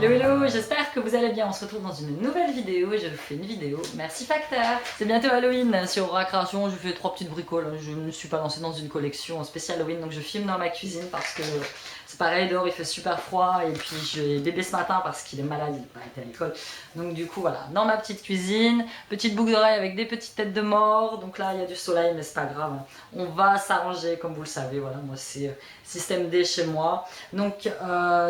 Hello hello, j'espère que vous allez bien, on se retrouve dans une nouvelle vidéo et je vous fais une vidéo merci facteur. C'est bientôt Halloween, sur Aura Création, je fais 3 petites bricoles, je ne me suis pas lancée dans une collection spéciale Halloween donc je filme dans ma cuisine parce que c'est pareil, dehors il fait super froid et puis j'ai bébé ce matin parce qu'il est malade, il n'a pas été à l'école. Donc du coup voilà, dans ma petite cuisine, petite boucle d'oreille avec des petites têtes de mort, donc là il y a du soleil mais c'est pas grave, on va s'arranger comme vous le savez, voilà, moi c'est système D chez moi. Donc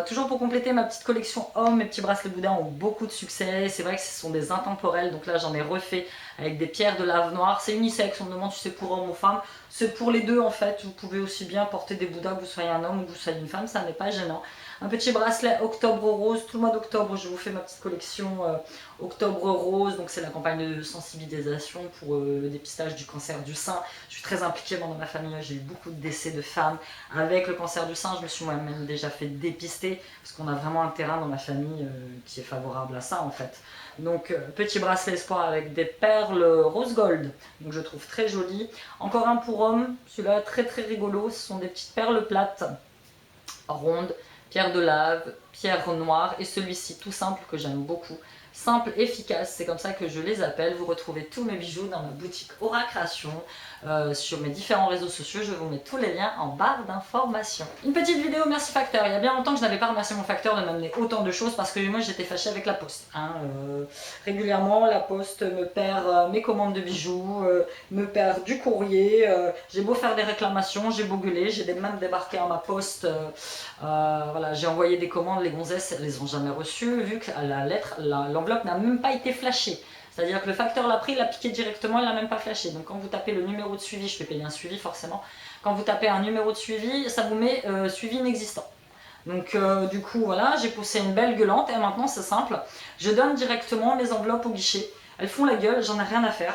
toujours pour compléter ma petite collection homme, mes petits bracelets Bouddha ont beaucoup de succès, c'est vrai que ce sont des intemporels, donc là j'en ai refait avec des pierres de lave noire, c'est unisexe, on me demande si c'est pour homme ou femme, c'est pour les deux en fait, vous pouvez aussi bien porter des Bouddhas que vous soyez un homme ou que vous soyez une femme, ça n'est pas gênant. Un petit bracelet octobre rose, tout le mois d'octobre je vous fais ma petite collection octobre rose, donc c'est la campagne de sensibilisation pour le dépistage du cancer du sein. Je suis très impliquée dans ma famille, j'ai eu beaucoup de décès de femmes avec le cancer du sein, je me suis moi-même déjà fait dépister, parce qu'on a vraiment un terrain dans ma famille qui est favorable à ça en fait. Donc petit bracelet espoir avec des perles rose gold, donc je trouve très joli. Encore un pour homme, celui-là très rigolo, ce sont des petites perles plates, rondes, pierre de lave, pierre noire et celui-ci tout simple que j'aime beaucoup. Simple, efficace, c'est comme ça que je les appelle. Vous retrouvez tous mes bijoux dans ma boutique Aura Création, sur mes différents réseaux sociaux. Je vous mets tous les liens en barre d'informations. Une petite vidéo merci facteur. Il y a bien longtemps que je n'avais pas remercié mon facteur de m'amener autant de choses parce que moi j'étais fâchée avec la poste. Régulièrement la poste me perd mes commandes de bijoux, me perd du courrier. J'ai beau faire des réclamations, j'ai beau gueuler, j'ai même débarqué à ma poste. Voilà, j'ai envoyé des commandes, les gonzesses elles les ont jamais reçues vu que la lettre, l'enveloppe n'a même pas été flashée. C'est-à-dire que le facteur l'a pris, il l'a piqué directement, il l'a même pas flashé. Donc quand vous tapez le numéro de suivi, je fais payer un suivi forcément, quand vous tapez un numéro de suivi, ça vous met suivi inexistant. Donc du coup voilà, j'ai poussé une belle gueulante et maintenant c'est simple, je donne directement mes enveloppes au guichet. Elles font la gueule, j'en ai rien à faire.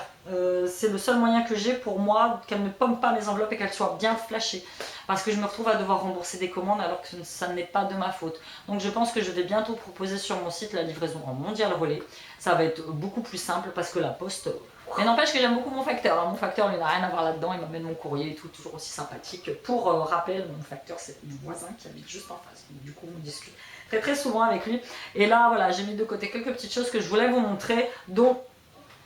C'est le seul moyen que j'ai pour moi qu'elles ne pompent pas mes enveloppes et qu'elles soient bien flashées. Parce que je me retrouve à devoir rembourser des commandes alors que ça n'est pas de ma faute. Donc je pense que je vais bientôt proposer sur mon site la livraison en mondial relais. Ça va être beaucoup plus simple parce que la poste... Mais n'empêche que j'aime beaucoup mon facteur. Mon facteur, il n'a rien à voir là-dedans, il m'amène mon courrier et tout, toujours aussi sympathique. Pour rappel, mon facteur, c'est mon voisin qui habite juste en face. Donc, du coup, on discute très souvent avec lui. Et là, voilà, j'ai mis de côté quelques petites choses que je voulais vous montrer, dont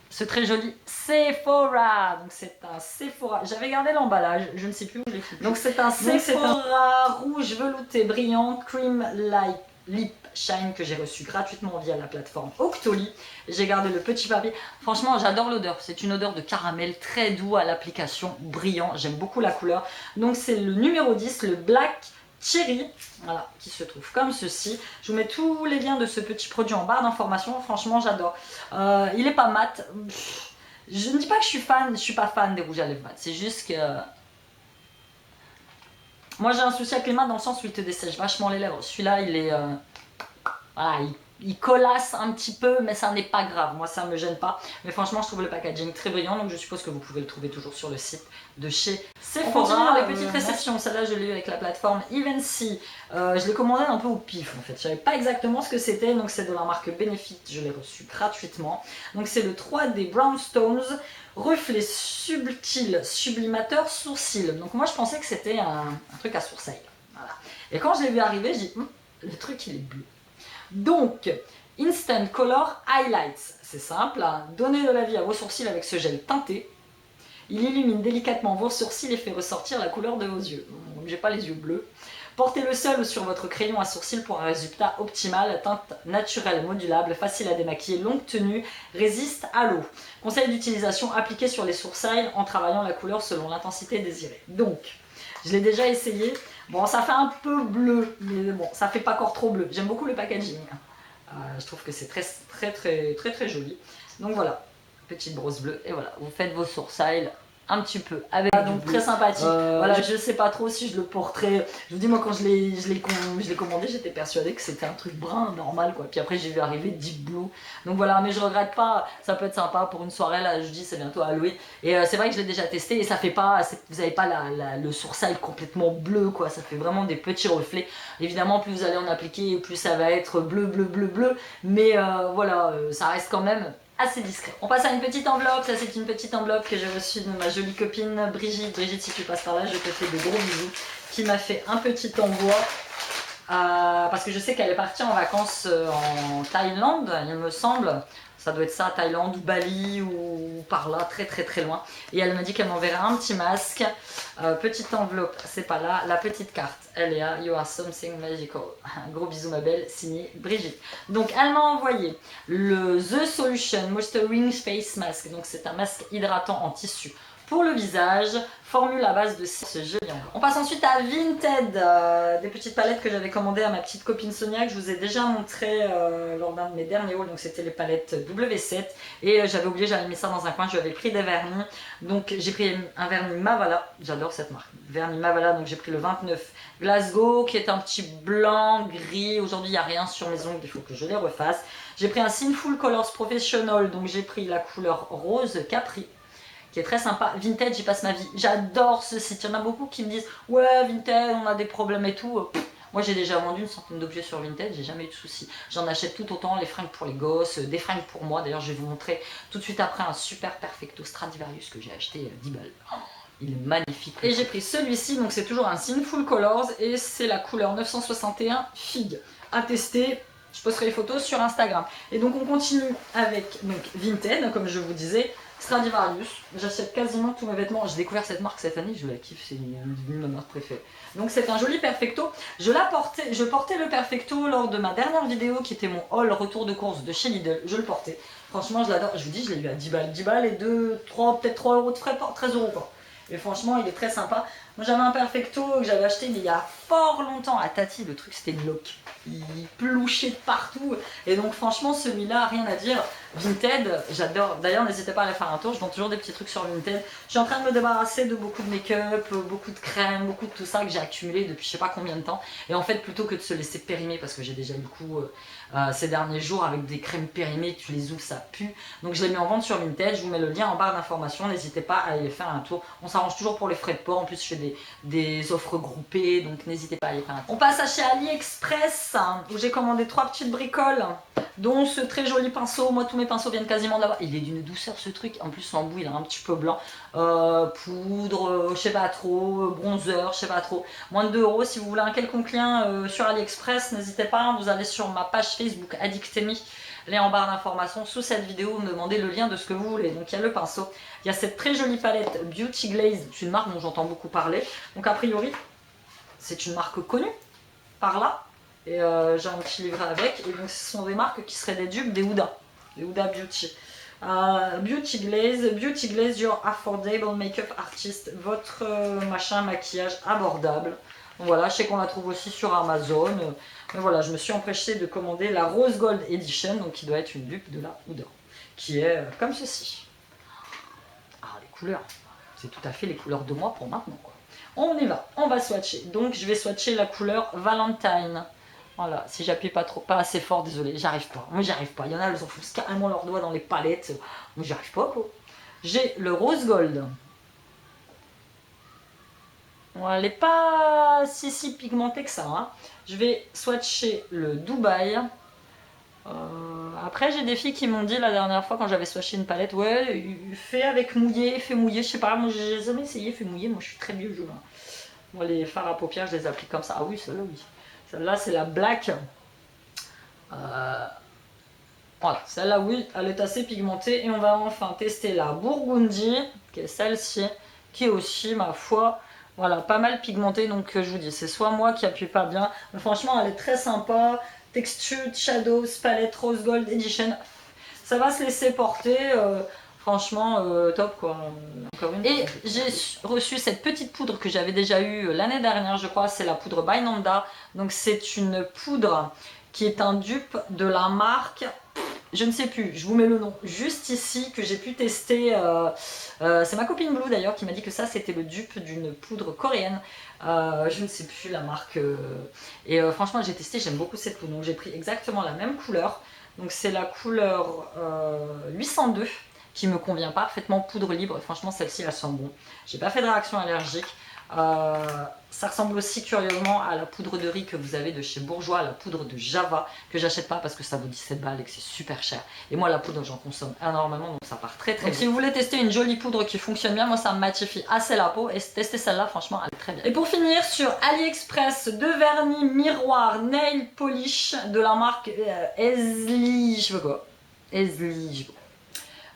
ce très joli Sephora. Donc c'est un Sephora, j'avais gardé l'emballage, je ne sais plus où je l'ai foutu. Donc c'est un Sephora rouge velouté brillant Cream Light Lip Shine que j'ai reçu gratuitement via la plateforme Octoly. J'ai gardé le petit papier. Franchement j'adore l'odeur, c'est une odeur de caramel très doux à l'application, brillant, j'aime beaucoup la couleur. Donc c'est le numéro 10, le Black Cherry, voilà, qui se trouve comme ceci. Je vous mets tous les liens de ce petit produit en barre d'informations. Franchement, j'adore. Il est pas mat. Je ne dis pas que je suis fan, je suis pas fan des rouges à lèvres mat. C'est juste que moi j'ai un souci avec les mats dans le sens où il te dessèche vachement les lèvres. Celui-là, il est voilà, il collasse un petit peu, mais ça n'est pas grave. Moi, ça me gêne pas. Mais franchement, je trouve le packaging très brillant. Donc, je suppose que vous pouvez le trouver toujours sur le site de chez Sephora. On continue dans les petites réceptions. Celle-là, je l'ai eu avec la plateforme Evency. Je l'ai commandé un peu au pif, en fait. Je savais pas exactement ce que c'était. Donc, c'est de la marque Benefit. Je l'ai reçu gratuitement. Donc, c'est le 3D Brownstones reflet subtil sublimateur sourcil. Donc, moi, je pensais que c'était un truc à sourcils. Voilà. Et quand je l'ai vu arriver, j'ai dit, le truc, il est bleu. Donc, Instant Color Highlights, c'est simple, hein. Donnez de la vie à vos sourcils avec ce gel teinté. Il illumine délicatement vos sourcils et fait ressortir la couleur de vos yeux. J'ai pas les yeux bleus. Portez-le seul ou sur votre crayon à sourcils pour un résultat optimal. Teinte naturelle, modulable, facile à démaquiller, longue tenue, résiste à l'eau. Conseil d'utilisation, appliqué sur les sourcils en travaillant la couleur selon l'intensité désirée. Donc, je l'ai déjà essayé. Bon, ça fait un peu bleu, mais bon, ça fait pas encore trop bleu. J'aime beaucoup le packaging. Je trouve que c'est très joli. Donc voilà, petite brosse bleue. Et voilà, vous faites vos sourcils un petit peu avec donc très sympathique. Voilà, je sais pas trop si je le porterai. Je vous dis, moi quand je l'ai commandé, j'étais persuadée que c'était un truc brun normal quoi. Puis après j'ai vu arriver Deep Blue. Donc voilà, mais je regrette pas, ça peut être sympa pour une soirée. Là je dis c'est bientôt Halloween. Et c'est vrai que je l'ai déjà testé et ça fait pas, vous avez pas le sourcil complètement bleu quoi. Ça fait vraiment des petits reflets. Évidemment plus vous allez en appliquer, plus ça va être bleu. Mais voilà, ça reste quand même assez discret. On passe à une petite enveloppe. Ça c'est une petite enveloppe que j'ai reçue de ma jolie copine Brigitte. Brigitte, si tu passes par là, je te fais de gros bisous. Qui m'a fait un petit envoi parce que je sais qu'elle est partie en vacances en Thaïlande, il me semble. Ça doit être ça, Thaïlande ou Bali ou par là, très très très loin. Et elle m'a dit qu'elle m'enverrait un petit masque, petite enveloppe, c'est pas là, la petite carte, elle est à You Are Something Magical. Un gros bisou ma belle, signé Brigitte. Donc elle m'a envoyé le The Solution Moisturizing Face Mask, donc c'est un masque hydratant en tissu pour le visage, formule à base de ce joli enveloppe. On passe ensuite à Vinted, des petites palettes que j'avais commandées à ma petite copine Sonia, que je vous ai déjà montré lors d'un de mes derniers hauls, donc c'était les palettes W7, et j'avais oublié, j'avais mis ça dans un coin, je lui avais pris des vernis, donc j'ai pris un vernis Mavala, j'adore cette marque, vernis Mavala, donc j'ai pris le 29 Glasgow, qui est un petit blanc, gris, aujourd'hui il n'y a rien sur mes ongles, il faut que je les refasse. J'ai pris un Sinful Colors Professional, donc j'ai pris la couleur rose Capri, qui est très sympa. Vinted, j'y passe ma vie. J'adore ce site. Il y en a beaucoup qui me disent ouais, Vinted, on a des problèmes et tout. Moi, j'ai déjà vendu une centaine d'objets sur Vinted, j'ai jamais eu de soucis. J'en achète tout autant, les fringues pour les gosses, des fringues pour moi. D'ailleurs, je vais vous montrer tout de suite après un super Perfecto Stradivarius que j'ai acheté 10 balles. Oh, il est magnifique. Et j'ai pris celui-ci, donc c'est toujours un Sinful Colors et c'est la couleur 961 Figue. À tester. Je posterai les photos sur Instagram. Et donc on continue avec donc, Vinted, comme je vous disais. Stradivarius, j'achète quasiment tous mes vêtements. J'ai découvert cette marque cette année, je la kiffe, c'est une de mes marques préférées. Donc c'est un joli Perfecto. Je portais le Perfecto lors de ma dernière vidéo qui était mon haul retour de course de chez Lidl. Je le portais. Franchement, je l'adore. Je vous dis, je l'ai eu à 10 balles. 10 balles et peut-être 3 euros de frais, 13 euros quoi. Et franchement, il est très sympa. Moi, j'avais un Perfecto que j'avais acheté mais il y a fort longtemps à Tati. Le truc, c'était glauque. Il plouchait de partout. Et donc, franchement, celui-là, rien à dire. Vinted, j'adore. D'ailleurs, n'hésitez pas à aller faire un tour. Je vends toujours des petits trucs sur Vinted. Je suis en train de me débarrasser de beaucoup de make-up, beaucoup de crème, beaucoup de tout ça que j'ai accumulé depuis je sais pas combien de temps. Et en fait, plutôt que de se laisser périmer, parce que j'ai déjà eu le coup ces derniers jours avec des crèmes périmées, tu les ouvres, ça pue. Donc, je les mets en vente sur Vinted. Je vous mets le lien en barre d'informations. N'hésitez pas à aller faire un tour. On s'arrange toujours pour les frais de port. En plus, je fais des offres groupées. Donc, n'hésitez pas à aller faire un tour. On passe à chez AliExpress où j'ai commandé 3 petites bricoles, dont ce très joli pinceau. Moi, tous mes pinceaux viennent quasiment de là-bas. Il est d'une douceur ce truc. En plus, l'embout, il est un petit peu blanc. Poudre, je sais pas trop. Bronzer, je sais pas trop. Moins de 2 euros. Si vous voulez un quelconque lien sur AliExpress, n'hésitez pas. Vous allez sur ma page Facebook Addictemi. Lien en barre d'informations sous cette vidéo. Vous me demandez le lien de ce que vous voulez. Donc, il y a le pinceau. Il y a cette très jolie palette Beauty Glaze. C'est une marque dont j'entends beaucoup parler. Donc, a priori, c'est une marque connue par là. Et j'ai un petit livret avec. Et donc ce sont des marques qui seraient des dupes des Huda. Des Huda Beauty. Beauty Glaze, your affordable makeup artist. Votre machin maquillage abordable. Donc voilà, je sais qu'on la trouve aussi sur Amazon. Mais voilà, je me suis empressée de commander la Rose Gold Edition. Donc qui doit être une dupe de la Huda. Qui est comme ceci. Ah, les couleurs. C'est tout à fait les couleurs de moi pour maintenant, quoi. On y va, on va swatcher. Donc je vais swatcher la couleur Valentine. Voilà, si j'appuie pas assez fort, désolé, j'arrive pas. Moi, j'arrive pas. Il y en a, elles enfoncent carrément leurs doigts dans les palettes. Moi, j'arrive pas, quoi. J'ai le rose gold. Bon, elle n'est pas si pigmentée que ça, hein. Je vais swatcher le Dubaï. Après, j'ai des filles qui m'ont dit la dernière fois quand j'avais swatché une palette, ouais, fais avec mouillé, fais mouillé. Je sais pas, moi, j'ai jamais essayé, fais mouillé. Moi, je suis très vieux jeu. Hein. Moi, les fards à paupières, je les applique comme ça. Ah oui, celle-là, oui. Celle-là, c'est la Black. Voilà, celle-là, oui, elle est assez pigmentée. Et on va enfin tester la Burgundy, qui est celle-ci, qui est aussi, ma foi, voilà, pas mal pigmentée. Donc, je vous dis, c'est soit moi qui appuie pas bien. Mais franchement, elle est très sympa. Textured Shadows Palette Rose Gold Edition. Ça va se laisser porter. Franchement, top quoi. Encore une. Et j'ai reçu cette petite poudre que j'avais déjà eue l'année dernière, je crois. C'est la poudre by Nanda. Donc c'est une poudre qui est un dupe de la marque, je ne sais plus, je vous mets le nom juste ici, que j'ai pu tester. C'est ma copine Blue d'ailleurs qui m'a dit que ça c'était le dupe d'une poudre coréenne. Je ne sais plus la marque. Et franchement j'ai testé, j'aime beaucoup cette poudre. Donc j'ai pris exactement la même couleur. Donc c'est la couleur 802. Qui me convient parfaitement, poudre libre. Franchement, celle-ci, elle sent bon. J'ai pas fait de réaction allergique. Ça ressemble aussi curieusement à la poudre de riz que vous avez de chez Bourjois, la poudre de Java, que j'achète pas parce que ça vaut 17 balles et que c'est super cher. Et moi la poudre j'en consomme énormément, donc ça part très très bien. Si vous voulez tester une jolie poudre qui fonctionne bien, moi ça me matifie assez la peau, et tester celle-là franchement elle est très bien. Et pour finir, sur AliExpress, 2 vernis miroir nail polish de la marque Esli, je sais pas quoi. Esli, je sais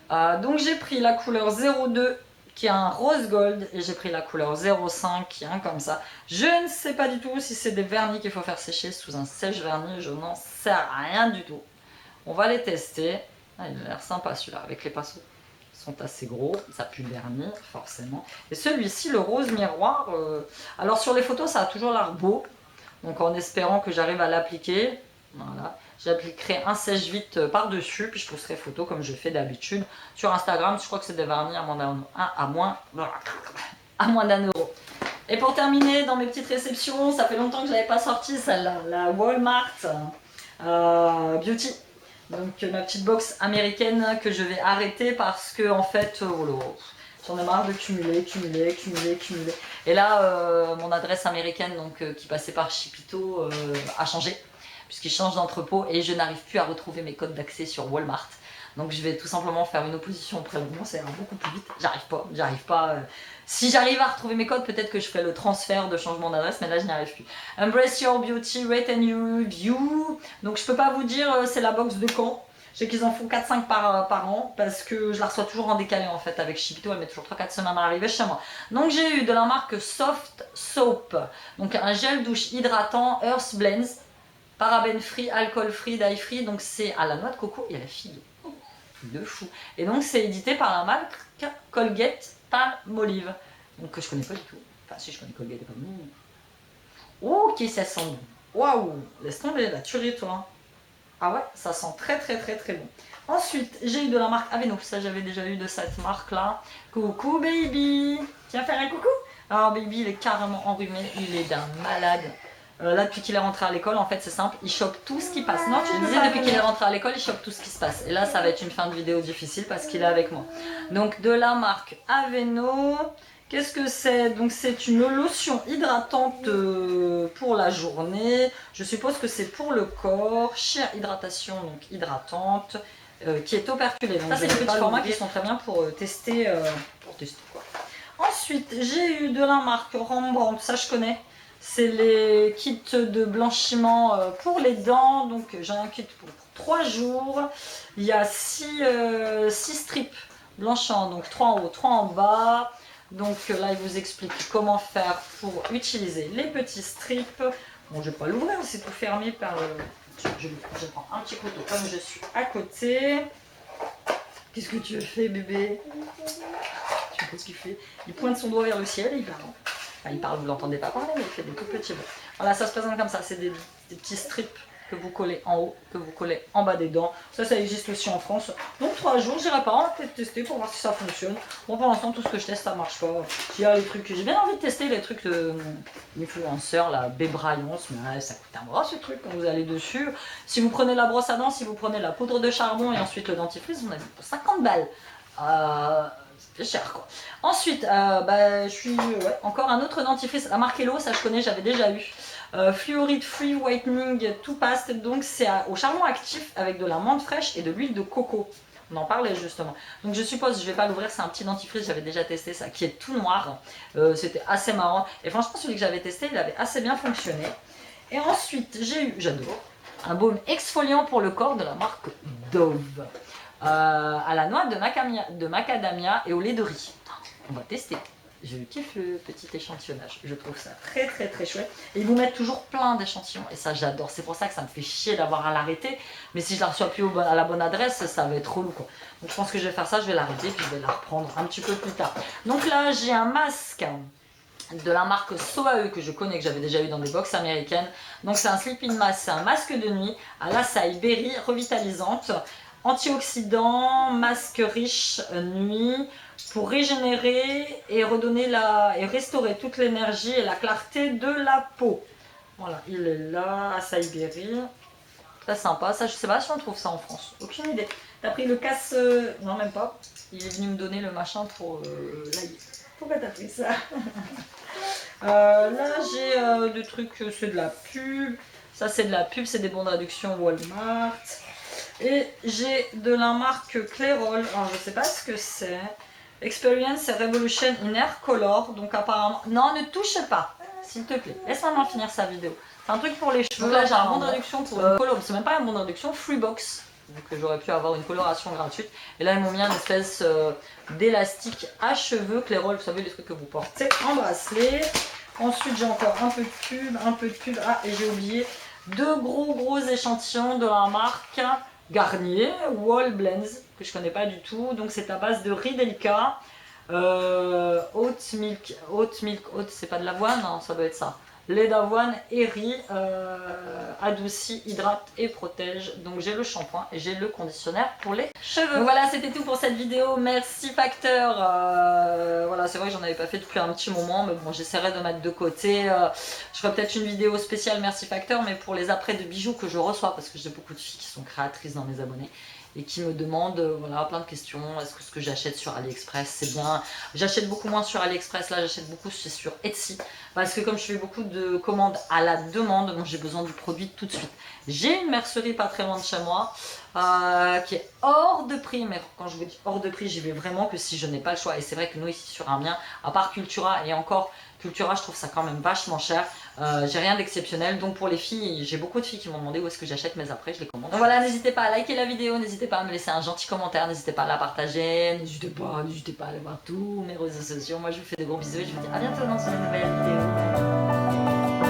pas. Donc j'ai pris la couleur 02 qui a un rose gold, et j'ai pris la couleur 05 qui est un comme ça. Je ne sais pas du tout si c'est des vernis qu'il faut faire sécher sous un sèche-vernis, je n'en sais rien du tout. On va les tester. Ah, il a l'air sympa celui-là, avec les pinceaux. Ils sont assez gros, ça pue le vernis forcément. Et celui-ci, le rose miroir, alors sur les photos ça a toujours l'air beau, donc en espérant que j'arrive à l'appliquer, voilà. J'appliquerai un sèche-vite par-dessus, puis je posterai photo comme je fais d'habitude sur Instagram. Je crois que c'est des vernis à moins d'un euro. Et pour terminer, dans mes petites réceptions, ça fait longtemps que je n'avais pas sorti celle-là, la Walmart Beauty. Donc ma petite box américaine que je vais arrêter parce que en fait, j'en ai marre de cumuler. Et là, mon adresse américaine donc, qui passait par Chipito a changé, puisqu'il change d'entrepôt et je n'arrive plus à retrouver mes codes d'accès sur Walmart. Donc je vais tout simplement faire une opposition auprès de moi, ça ira beaucoup plus vite. J'arrive pas. Si j'arrive à retrouver mes codes, peut-être que je ferai le transfert de changement d'adresse, mais là je n'y arrive plus. Embrace Your Beauty, Rate and Review. Donc je peux pas vous dire c'est la box de quand. Je sais qu'ils en font 4-5 par an, parce que je la reçois toujours en décalé en fait avec Chipito, elle met toujours 3-4 semaines à arriver chez moi. Donc j'ai eu de la marque Soft Soap, donc un gel douche hydratant Earth Blends, parabène free, alcool free, dye free, donc c'est à la noix de coco et à la figue. De fou. Et donc c'est édité par la marque Colgate Palmolive, donc que je connais pas du tout. Enfin si, je connais Colgate et Palmolive. Ok, ça sent bon. Waouh, laisse tomber la tuerie toi. Ah ouais, ça sent très bon. Ensuite, j'ai eu de la marque Aveno, ça j'avais déjà eu de cette marque là. Coucou baby, tu viens faire un coucou? Alors baby il est carrément enrhumé, il est d'un malade. Là depuis qu'il est rentré à l'école, en fait c'est simple, il chope tout ce qui passe. Non, tu disais depuis qu'il est rentré à l'école, il chope tout ce qui se passe. Et là ça va être une fin de vidéo difficile parce qu'il est avec moi. Donc de la marque Aveno, qu'est-ce que c'est? Donc c'est une lotion hydratante pour la journée. Je suppose que c'est pour le corps, sheer hydratation, donc hydratante, qui est operculée. Donc ça c'est les petits formats qui sont très bien pour tester, quoi. Ensuite j'ai eu de la marque Rembrandt, ça je connais. C'est les kits de blanchiment pour les dents. Donc j'ai un kit pour 3 jours. Il y a 6 strips blanchants, donc 3 en haut, 3 en bas. Donc là il vous explique comment faire pour utiliser les petits strips. Bon, je vais pas l'ouvrir, c'est tout fermé par le... Je prends un petit couteau comme je suis à côté. Qu'est-ce que tu fais bébé? Tu vois ce qu'il fait? Il pointe son doigt vers le ciel et il parle. Enfin, il parle, vous l'entendez pas parler, mais il fait des tout petits mots. Voilà, ça se présente comme ça, c'est des petits strips que vous collez en haut, que vous collez en bas des dents. Ça existe aussi en France. Donc 3 jours, j'irai pas, on va peut-être tester pour voir si ça fonctionne. Bon, pour l'instant, tout ce que je teste, ça marche pas. Il y a les trucs, j'ai bien envie de tester les trucs de l'influenceur, la Bébraillance, mais ouais, ça coûte un bras ce truc quand vous allez dessus. Si vous prenez la brosse à dents, si vous prenez la poudre de charbon et ensuite le dentifrice, on a pour 50 balles. C'est cher quoi. Ensuite, je suis encore un autre dentifrice, la marque Hello, ça je connais, j'avais déjà eu. Fluoride Free Whitening Toothpaste, donc c'est au charbon actif avec de la menthe fraîche et de l'huile de coco. On en parlait justement. Donc je suppose, je vais pas l'ouvrir, c'est un petit dentifrice, j'avais déjà testé ça, qui est tout noir. C'était assez marrant. Et franchement, celui que j'avais testé, il avait assez bien fonctionné. Et ensuite, j'ai eu, j'adore, un baume exfoliant pour le corps de la marque Dove. À la noix de macadamia et au lait de riz. On va tester. Je kiffe le petit échantillonnage. Je trouve ça très chouette. Et ils vous mettent toujours plein d'échantillons. Et ça, j'adore. C'est pour ça que ça me fait chier d'avoir à l'arrêter. Mais si je la reçois plus à la bonne adresse, ça va être relou, quoi. Donc je pense que je vais faire ça. Je vais l'arrêter puis je vais la reprendre un petit peu plus tard. Donc là, j'ai un masque de la marque Soae que je connais, que j'avais déjà eu dans des box américaines. Donc c'est un sleeping mask. C'est un masque de nuit à l'açaï berry revitalisante. Antioxydant, masque riche nuit pour régénérer et redonner et restaurer toute l'énergie et la clarté de la peau. Voilà, il est là, açaï berry. Très sympa, ça je sais pas si on trouve ça en France, aucune idée. T'as pris le casse... non même pas, il est venu me donner le machin pour l'ail. Pourquoi t'as pris ça? Là j'ai des trucs, c'est de la pub. Ça c'est de la pub, c'est des bons de réduction Walmart. Et j'ai de la marque Clairol, alors je sais pas ce que c'est. Experience Revolution in Air Color, donc apparemment... Non, ne touchez pas, s'il te plaît. Laisse maman finir sa vidéo. C'est un truc pour les cheveux. Donc là j'ai un bon de réduction pour une colo, c'est même pas un bon de réduction, Freebox. Donc j'aurais pu avoir une coloration gratuite. Et là ils m'ont mis une espèce d'élastique à cheveux Clairol, vous savez les trucs que vous portez en bracelet. Ensuite j'ai encore un peu de pub, Ah, et j'ai oublié deux gros échantillons de la marque Garnier Wall Blends, que je connais pas du tout. Donc c'est à base de riz délicat, oat milk, c'est pas de l'avoine, non, ça doit être ça. Lait d'avoine et riz, adoucit, hydrate et protège. Donc j'ai le shampoing et j'ai le conditionnaire pour les cheveux. Donc voilà, c'était tout pour cette vidéo. Merci Facteur. Voilà, c'est vrai que j'en avais pas fait depuis un petit moment, mais bon, j'essaierai de mettre de côté. Je ferai peut-être une vidéo spéciale Merci Facteur, mais pour les apprêts de bijoux que je reçois, parce que j'ai beaucoup de filles qui sont créatrices dans mes abonnés et qui me demandent voilà, plein de questions. Est-ce que ce que j'achète sur AliExpress c'est bien? J'achète beaucoup moins sur AliExpress, là j'achète beaucoup sur Etsy, parce que comme je fais beaucoup de commandes à la demande, donc j'ai besoin du produit tout de suite. J'ai une mercerie pas très loin de chez moi qui est hors de prix, mais quand je vous dis hors de prix, j'y vais vraiment que si je n'ai pas le choix. Et c'est vrai que nous ici sur Amiens, à part Cultura, et encore Cultura je trouve ça quand même vachement cher, j'ai rien d'exceptionnel. Donc pour les filles, j'ai beaucoup de filles qui m'ont demandé où est-ce que j'achète mes après, je les commande. Donc voilà, n'hésitez pas à liker la vidéo, n'hésitez pas à me laisser un gentil commentaire, n'hésitez pas à la partager, n'hésitez pas à aller voir tous mes réseaux sociaux. Moi je vous fais de gros bisous et je vous dis à bientôt dans une nouvelle vidéo.